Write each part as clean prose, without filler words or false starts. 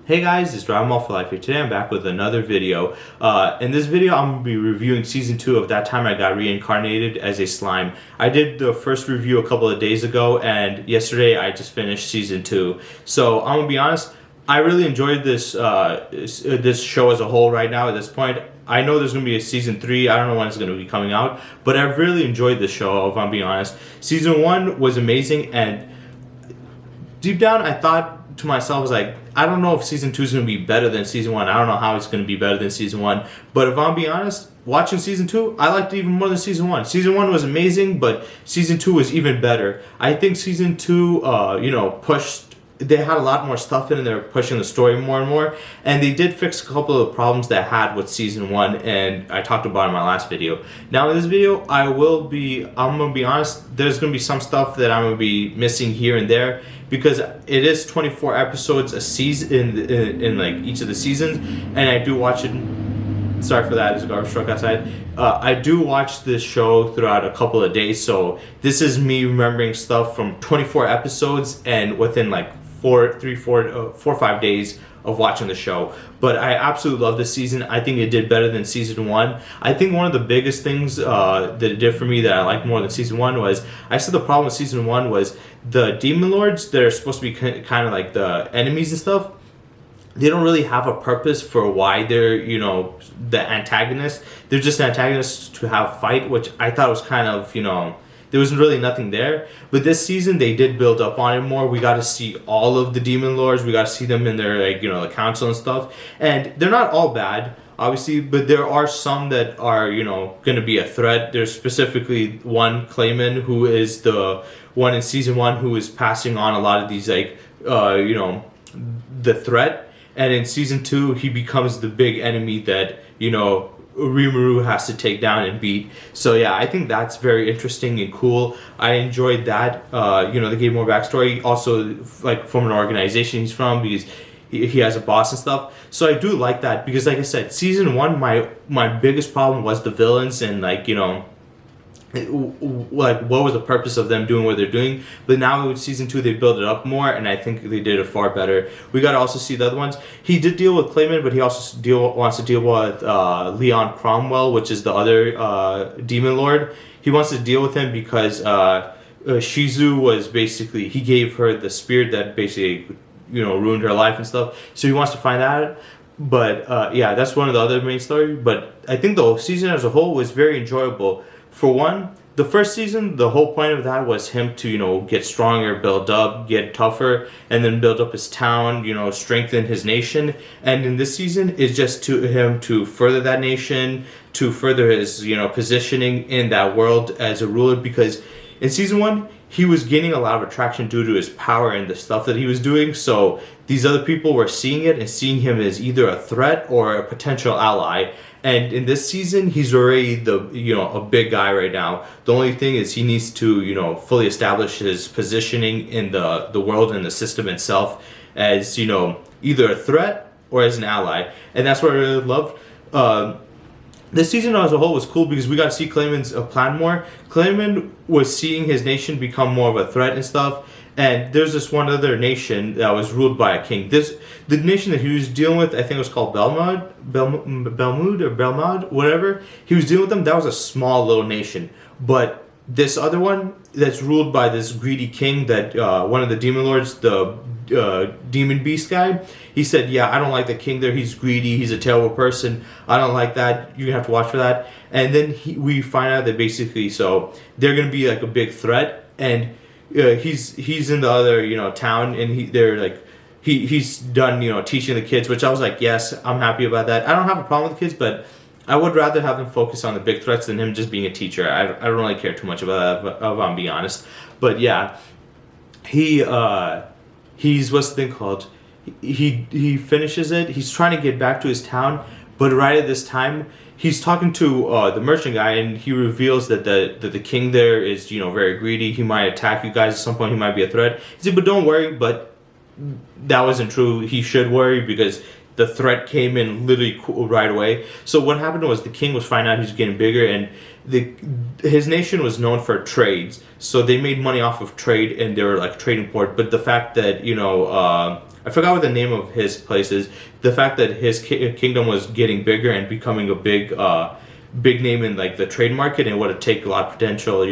Hey guys, it's Dragon Ball for Life here. Today I'm back with another video. In this video I'm going to be reviewing Season 2 of That Time I Got Reincarnated as a Slime. I did the first review a couple of days ago, and yesterday I just finished Season 2. So I'm going to be honest, I really enjoyed this show as a whole right now at this point. I know there's going to be a Season 3, I don't know when it's going to be coming out, but I've really enjoyed this show, if I'm being honest. Season 1 was amazing, and deep down I thought to myself, I was like, I don't know if Season 2 is going to be better than Season 1. I don't know how it's going to be better than Season 1. But if I'm being honest, watching Season 2, I liked it even more than Season 1. Season 1 was amazing, but Season 2 was even better. I think Season 2, pushed... They had a lot more stuff in it. They were pushing the story more and more. And they did fix a couple of the problems that I had with Season 1. And I talked about it in my last video. Now in this video, I'm going to be honest, there's going to be some stuff that I'm going to be missing here and there. Because it is 24 episodes a season in like each of the seasons, and I do watch it. Sorry for that, there's a garbage truck outside. I do watch this show throughout a couple of days, so this is me remembering stuff from 24 episodes and within like 4 or 5 days of watching the show. But I absolutely love this season. I think it did better than Season 1. I think one of the biggest things that it did for me that I liked more than Season 1 was, I said the problem with Season 1 was the Demon Lords that are supposed to be kind of like the enemies and stuff. They don't really have a purpose for why they're, the antagonists. They're just antagonists to have fight, which I thought was kind of, there was really nothing there. But this season, they did build up on it more. We got to see all of the Demon Lords. We got to see them in their, the council and stuff. And they're not all bad, obviously, but there are some that are, going to be a threat. There's specifically one, Clayman, who is the one in Season 1 who is passing on a lot of these, the threat. And in Season 2, he becomes the big enemy that, Rimuru has to take down and beat. So yeah, I think that's very interesting and cool. I enjoyed that. They gave more backstory. Also, like from an organization he's from, because he has a boss and stuff. So I do like that because, like I said, Season 1, my biggest problem was the villains and what was the purpose of them doing what they're doing. But now with Season 2 they build it up more, and I think they did it far better. We got to also see the other ones. He did deal with Clayman, but he also wants to deal with Leon Cromwell, which is the other Demon Lord. He wants to deal with him because Shizu was basically, he gave her the spirit that basically ruined her life and stuff. So he wants to find out. But yeah, that's one of the other main story. But I think the season as a whole was very enjoyable. For one, the first season, the whole point of that was him to, get stronger, build up, get tougher, and then build up his town, strengthen his nation. And in this season, it's just to him to further that nation, to further his, positioning in that world as a ruler. Because in Season 1, he was gaining a lot of attraction due to his power and the stuff that he was doing. So these other people were seeing it and seeing him as either a threat or a potential ally. And in this season, he's already a big guy right now. The only thing is he needs to, fully establish his positioning in the world and the system itself as, either a threat or as an ally. And that's what I really loved. This season as a whole was cool because we got to see Clayman's plan more. Clayman was seeing his nation become more of a threat and stuff. And there's this one other nation that was ruled by a king. The nation that he was dealing with, I think it was called Belmud, whatever. He was dealing with them. That was a small little nation. But this other one that's ruled by this greedy king, that one of the demon lords, the demon beast guy, he said, yeah, I don't like the king there. He's greedy. He's a terrible person. I don't like that. You're going to have to watch for that. And then we find out that basically, so they're going to be like a big threat. And he's in the other town, and he's done teaching the kids, which I was like, yes, I'm happy about that. I don't have a problem with the kids, but I would rather have them focus on the big threats than him just being a teacher. I don't really care too much about that, if I'm being honest. But yeah, he's what's the thing called? He finishes it. He's trying to get back to his town, but right at this time, he's talking to the merchant guy, and he reveals that the king there is, very greedy. He might attack you guys at some point. He might be a threat. He said, but don't worry. But that wasn't true. He should worry because the threat came in literally right away. So what happened was the king was finding out he's getting bigger, and his nation was known for trades. So they made money off of trade, and they were like trading port. But the fact that I forgot what the name of his place is. The fact that his kingdom was getting bigger and becoming a big name in like the trade market, and would take a lot of potential,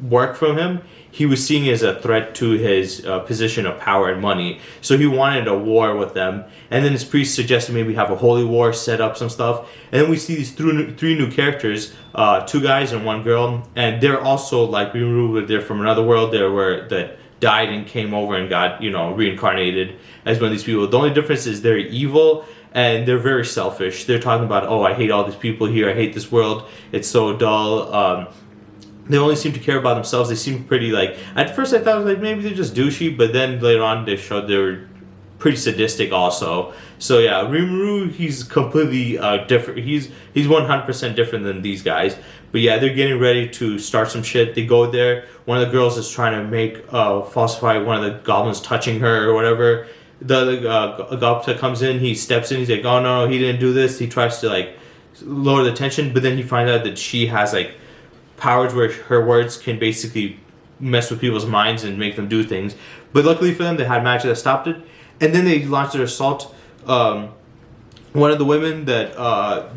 work from him. He was seeing as a threat to his position of power and money. So he wanted a war with them. And then his priest suggested maybe have a holy war, set up some stuff. And then we see these three new characters, 2 guys and 1 girl. And they're also like, they're from another world that died and came over and got, reincarnated as one of these people. The only difference is they're evil and they're very selfish. They're talking about, oh, I hate all these people here. I hate this world. It's so dull. They only seem to care about themselves. They seem pretty like, at first I thought it was like maybe they're just douchey, but then later on they showed they were pretty sadistic also. So yeah, Rimuru, he's completely different. He's 100% different than these guys. But yeah, they're getting ready to start some shit. They go there. One of the girls is trying to make falsify one of the goblins touching her or whatever. The Gopta comes in. He steps in. He's like, oh no, he didn't do this. He tries to like lower the tension, but then he finds out that she has like powers where her words can basically mess with people's minds and make them do things. But luckily for them, they had magic that stopped it. And then they launched their assault. One of the women that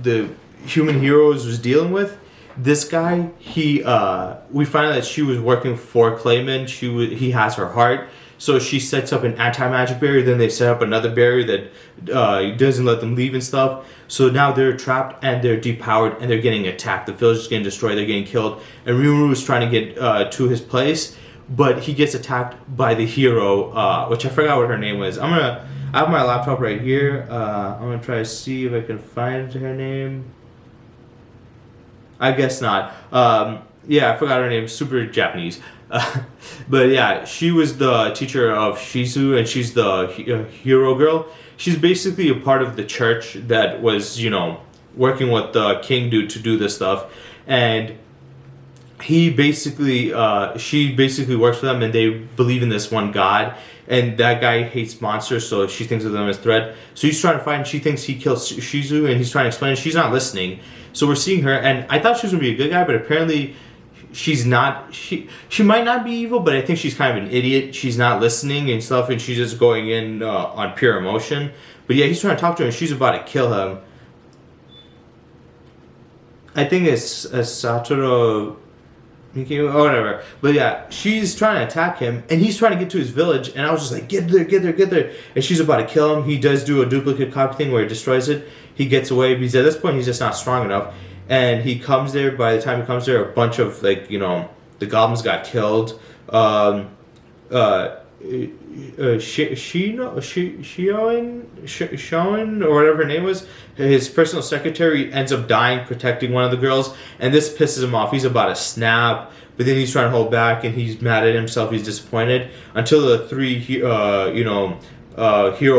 the human heroes was dealing with, this guy, we find out that she was working for Clayman. He has her heart. So she sets up an anti-magic barrier. Then they set up another barrier that doesn't let them leave and stuff. So now they're trapped and they're depowered and they're getting attacked. The village is getting destroyed. They're getting killed. And Rimuru is trying to get to his place, but he gets attacked by the hero, which I forgot what her name was. I have my laptop right here. I'm gonna try to see if I can find her name. I guess not. Yeah, I forgot her name. Super Japanese. But yeah, she was the teacher of Shizu, and she's the hero girl. She's basically a part of the church that was, working with the king to do this stuff. And she basically works for them, and they believe in this one god. And that guy hates monsters, so she thinks of them as threat. So he's trying to find, she thinks he killed Shizu, and he's trying to explain it. She's not listening. So we're seeing her, and I thought she was going to be a good guy, but apparently she's not. She might not be evil, but I think she's kind of an idiot. She's not listening and stuff, and she's just going in on pure emotion. But yeah, he's trying to talk to her, and she's about to kill him. I think it's Satoru or whatever. But yeah, she's trying to attack him, and he's trying to get to his village, and I was just like, get there, get there, get there. And she's about to kill him. He does do a duplicate copy thing where he destroys it. He gets away, because at this point, he's just not strong enough. And he comes there. By the time he comes there, a bunch of the goblins got killed. Shioin or whatever her name was, his personal secretary ends up dying protecting one of the girls, and this pisses him off. He's about to snap, but then he's trying to hold back, and he's mad at himself. He's disappointed until the 3 hero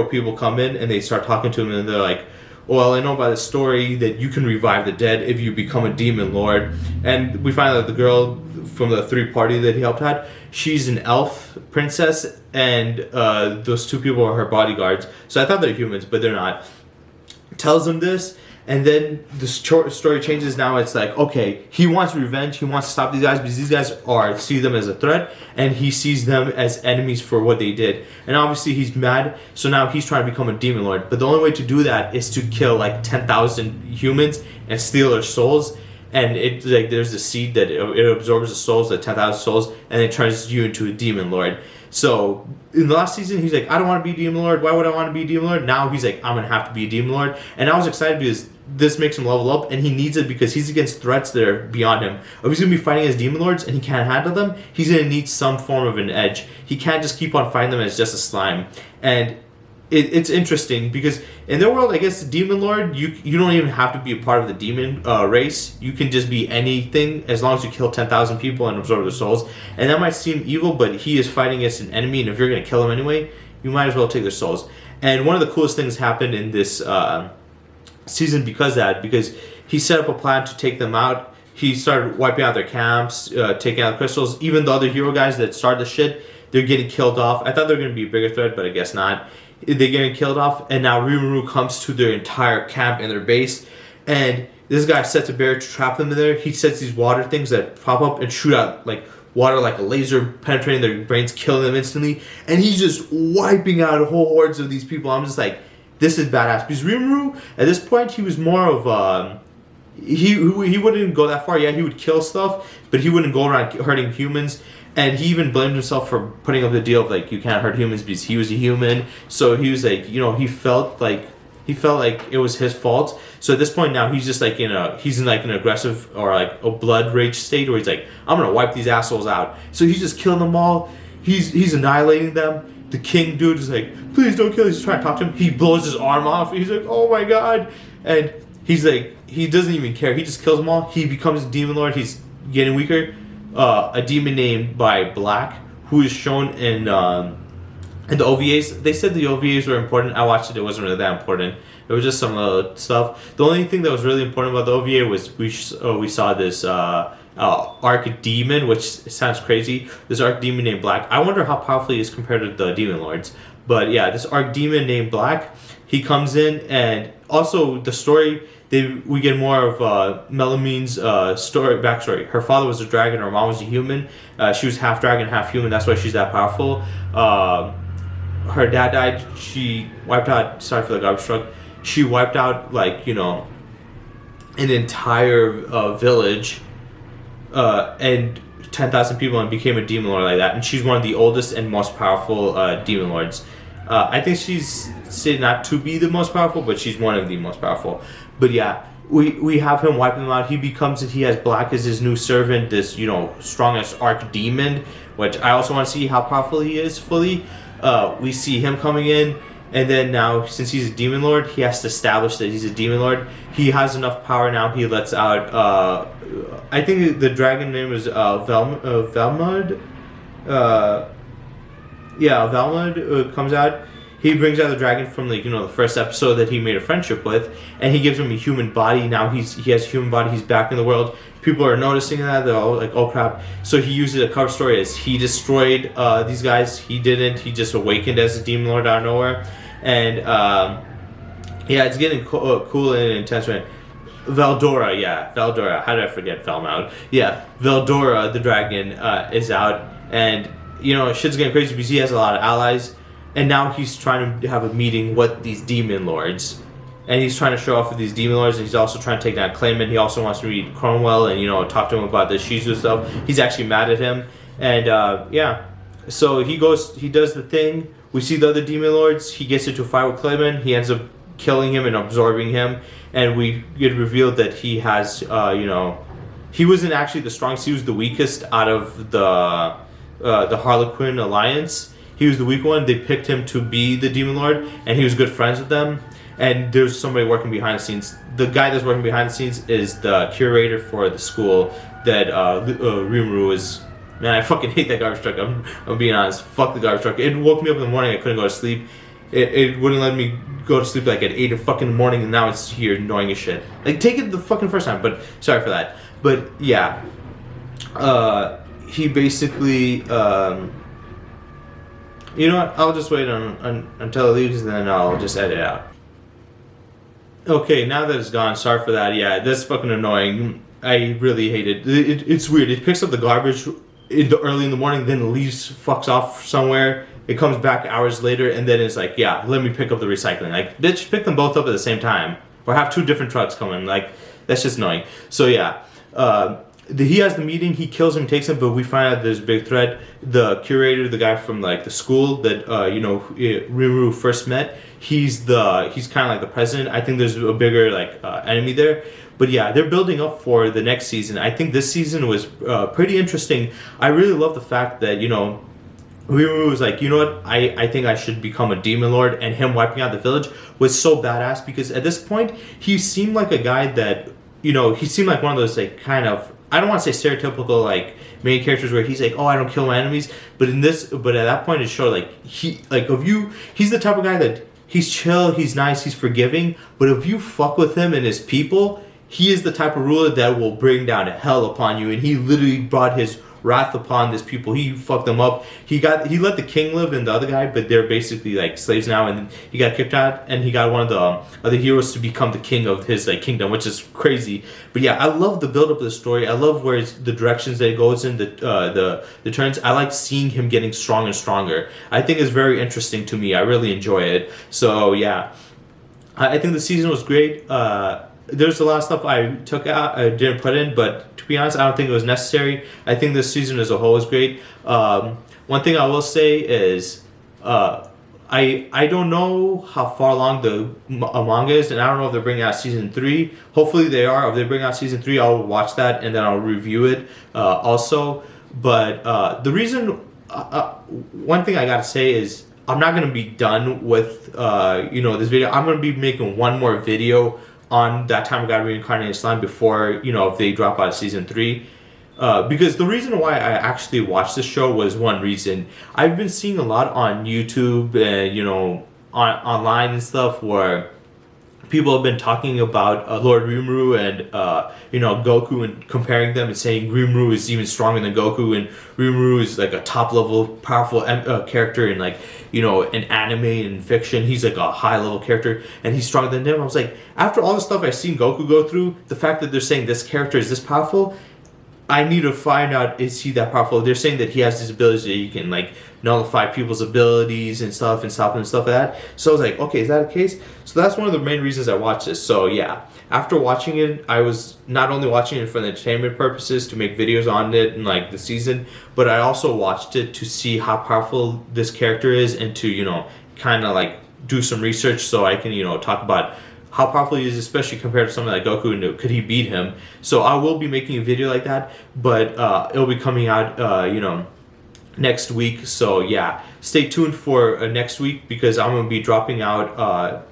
people come in, and they start talking to him, and they're like, well, I know by the story that you can revive the dead if you become a demon lord. And we find out the girl from the 3 party that he helped out, she's an elf princess, and those 2 people are her bodyguards. So I thought they're humans, but they're not. Tells him this, and then the story changes. Now it's like, okay, he wants revenge. He wants to stop these guys because these guys see them as a threat, and he sees them as enemies for what they did. And obviously he's mad, so now he's trying to become a demon lord. But the only way to do that is to kill like 10,000 humans and steal their souls. And it like there's a seed that it absorbs the souls, the 10,000 souls, and it turns you into a demon lord. So in the last season, he's like, I don't want to be a demon lord. Why would I want to be a demon lord? Now he's like, I'm gonna have to be a demon lord. And I was excited because this makes him level up, and he needs it because he's against threats that are beyond him. If he's gonna be fighting as demon lords and he can't handle them, he's gonna need some form of an edge. He can't just keep on fighting them as just a slime. And it's interesting because in their world, I guess the demon lord, you don't even have to be a part of the demon race. You can just be anything as long as you kill 10,000 people and absorb their souls. And that might seem evil, but he is fighting against an enemy, and if you're going to kill him anyway, you might as well take their souls. And one of the coolest things happened in this season because he set up a plan to take them out. He started wiping out their camps, taking out the crystals. Even the other hero guys that started the shit, they're getting killed off. I thought they were going to be a bigger threat, but I guess not. They're getting killed off, and now Rimuru comes to their entire camp and their base, and this guy sets a barrier to trap them in there. He sets these water things that pop up and shoot out like water like a laser penetrating their brains, killing them instantly, and he's just wiping out whole hordes of these people. I'm just like, this is badass. Because Rimuru, at this point, he was more of he wouldn't go that far. Yeah, he would kill stuff, but he wouldn't go around hurting humans. And he even blamed himself for putting up the deal of like, you can't hurt humans because he was a human. So he was like, you know, he felt like it was his fault. So at this point now, he's just like he's in like an aggressive or like a blood rage state where he's like, I'm gonna wipe these assholes out. So he's just killing them all. He's annihilating them. The king dude is like, please don't kill. He's trying to talk to him. He blows his arm off. He's like, oh my god. And he's like, he doesn't even care. He just kills them all. He becomes a demon lord. He's getting weaker. A demon named by Black, who is shown in the OVAs. They said the OVAs were important. I watched it. It wasn't really that important. It was just some stuff. The only thing that was really important about the OVA was we saw this arc demon, which sounds crazy. This arc demon named Black. I wonder how powerful he is compared to the demon lords. But yeah, this arc demon named Black, he comes in, and also the story, we get more of Melamine's backstory. Her father was a dragon, her mom was a human. She was half dragon, half human. That's why she's that powerful. Her dad died. She wiped out. Sorry for the garbage truck. She wiped out an entire village and 10,000 people, and became a demon lord like that. And she's one of the oldest and most powerful demon lords. I think she's said not to be the most powerful, but she's one of the most powerful. But yeah, we have him wiping them out. He has Black as his new servant, this strongest arch demon, which I also want to see how powerful he is fully. We see him coming in, and then now, since he's a demon lord, he has to establish that he's a demon lord. He has enough power now. He lets out I think the dragon name is Velmud. Velmud comes out. He brings out the dragon from the first episode that he made a friendship with, and he gives him a human body. Now he has a human body. He's back in the world. People are noticing that. They're all like, oh crap. So he uses a cover story as he destroyed these guys. He didn't. He just awakened as a demon lord out of nowhere. And it's getting cool and intense. Right? Veldora. How did I forget Velmud? Yeah, Veldora, the dragon, is out. And, shit's getting crazy because he has a lot of allies. And now he's trying to have a meeting with these demon lords. And he's trying to show off with these demon lords. And he's also trying to take down Clayman. He also wants to meet Cromwell and, talk to him about the Shizu stuff. He's actually mad at him. And, so he does the thing. We see the other demon lords. He gets into a fight with Clayman. He ends up killing him and absorbing him. And we get revealed that he has, he wasn't actually the strongest. He was the weakest out of the Harlequin Alliance. He was the weak one. They picked him to be the demon lord, and he was good friends with them. And there's somebody working behind the scenes. The guy that's working behind the scenes is the curator for the school that Rimuru is. Man, I fucking hate that garbage truck. I'm being honest. Fuck the garbage truck. It woke me up in the morning. I couldn't go to sleep. It wouldn't let me go to sleep like at 8 o'clock in the morning, and now it's here annoying as shit. Like, take it the fucking first time, but sorry for that. But yeah, he basically, you know what? I'll just wait until it leaves, and then I'll just edit it out. Okay, now that it's gone, sorry for that. Yeah, that's fucking annoying. I really hate it. It's weird. It picks up the garbage early in the morning, then leaves, fucks off somewhere. It comes back hours later, and then it's like, yeah, let me pick up the recycling. Like, bitch, pick them both up at the same time, or have two different trucks coming. Like, that's just annoying. So yeah, he has the meeting. He kills him, takes him, but we find out there's a big threat. The curator, the guy from like the school that Rimuru first met, he's kind of like the president. I think there's a bigger enemy there. But yeah, they're building up for the next season. I think this season was pretty interesting. I really love the fact that Rimuru was like, you know what, I think I should become a demon lord, and him wiping out the village was so badass because at this point he seemed like a guy that he seemed like one of those kind of, I don't want to say stereotypical main characters where he's like, oh, I don't kill my enemies, but at that point it showed he's the type of guy that he's chill, he's nice, he's forgiving, but if you fuck with him and his people, he is the type of ruler that will bring down hell upon you. And he literally brought his wrath upon this people. He fucked them up. He let the king live and the other guy, but they're basically like slaves now, and he got kicked out, and he got one of the other heroes to become the king of his like kingdom, which is crazy. But yeah, I love the build up of the story. I love where the directions that it goes in, the turns. I like seeing him getting stronger and stronger. I think it's very interesting to me. I really enjoy it. So yeah, I think the season was great. There's a lot of stuff I took out, I didn't put in, but to be honest, I don't think it was necessary. I think this season as a whole is great. One thing I will say is, I don't know how far along the manga is, and I don't know if they're bringing out season 3. Hopefully they are. If they bring out season 3, I'll watch that and then I'll review it also. But the reason, one thing I gotta say is, I'm not gonna be done with this video. I'm gonna be making one more video on that time I got reincarnated slime before if they drop out season 3. Because the reason why I actually watched this show was one reason. I've been seeing a lot on YouTube and online and stuff where people have been talking about Lord Rimuru and Goku, and comparing them and saying Rimuru is even stronger than Goku, and Rimuru is like a top level powerful character in in anime and fiction. He's like a high level character and he's stronger than him. I was like, after all the stuff I've seen Goku go through, the fact that they're saying this character is this powerful, I need to find out, is he that powerful? They're saying that he has these abilities that he can nullify people's abilities and stuff and stop them and stuff like that. So I was like, okay, is that the case? So that's one of the main reasons I watched this. So yeah, after watching it, I was not only watching it for the entertainment purposes to make videos on it and the season, but I also watched it to see how powerful this character is and to kind of do some research so I can talk about how powerful he is, especially compared to something like Goku, and could he beat him? So I will be making a video like that, but it'll be coming out next week. So yeah, stay tuned for next week, because I'm gonna be dropping out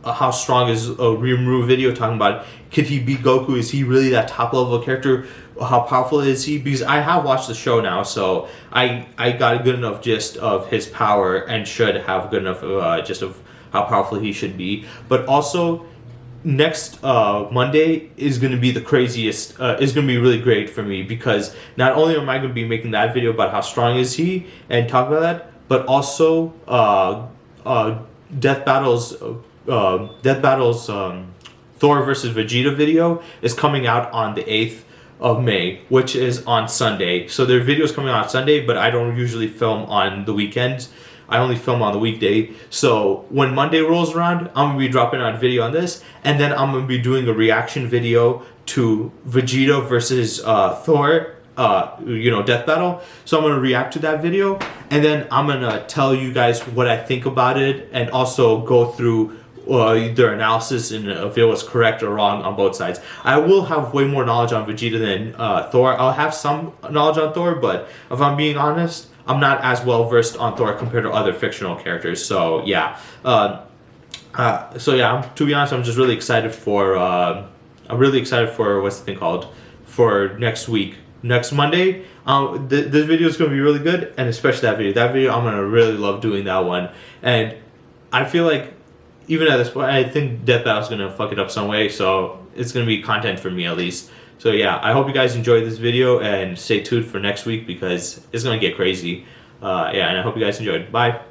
how strong is a Rimuru video, talking about could he beat Goku? Is he really that top level character? How powerful is he? Because I have watched the show now, so I got a good enough gist of his power and should have good enough gist of how powerful he should be. But also, next Monday is going to be the craziest, is going to be really great for me, because not only am I going to be making that video about how strong is he and talk about that, but also Death Battle's Thor versus Vegeta video is coming out on the 8th of May, which is on Sunday. So their videos coming out on Sunday, but I don't usually film on the weekends. I only film on the weekday. So when Monday rolls around, I'm going to be dropping out a video on this, and then I'm going to be doing a reaction video to Vegeta versus Thor, Death Battle. So I'm going to react to that video, and then I'm going to tell you guys what I think about it, and also go through their analysis and if it was correct or wrong on both sides. I will have way more knowledge on Vegeta than Thor. I'll have some knowledge on Thor, but if I'm being honest, I'm not as well versed on Thor compared to other fictional characters. So yeah, to be honest, I'm just really excited for. What's the thing called, for next week, next Monday. This video is going to be really good, and especially that video. That video, I'm gonna really love doing that one, and I feel like even at this point, I think Death Battle's gonna fuck it up some way. So it's gonna be content for me at least. So yeah, I hope you guys enjoyed this video, and stay tuned for next week because it's gonna get crazy. And I hope you guys enjoyed. Bye.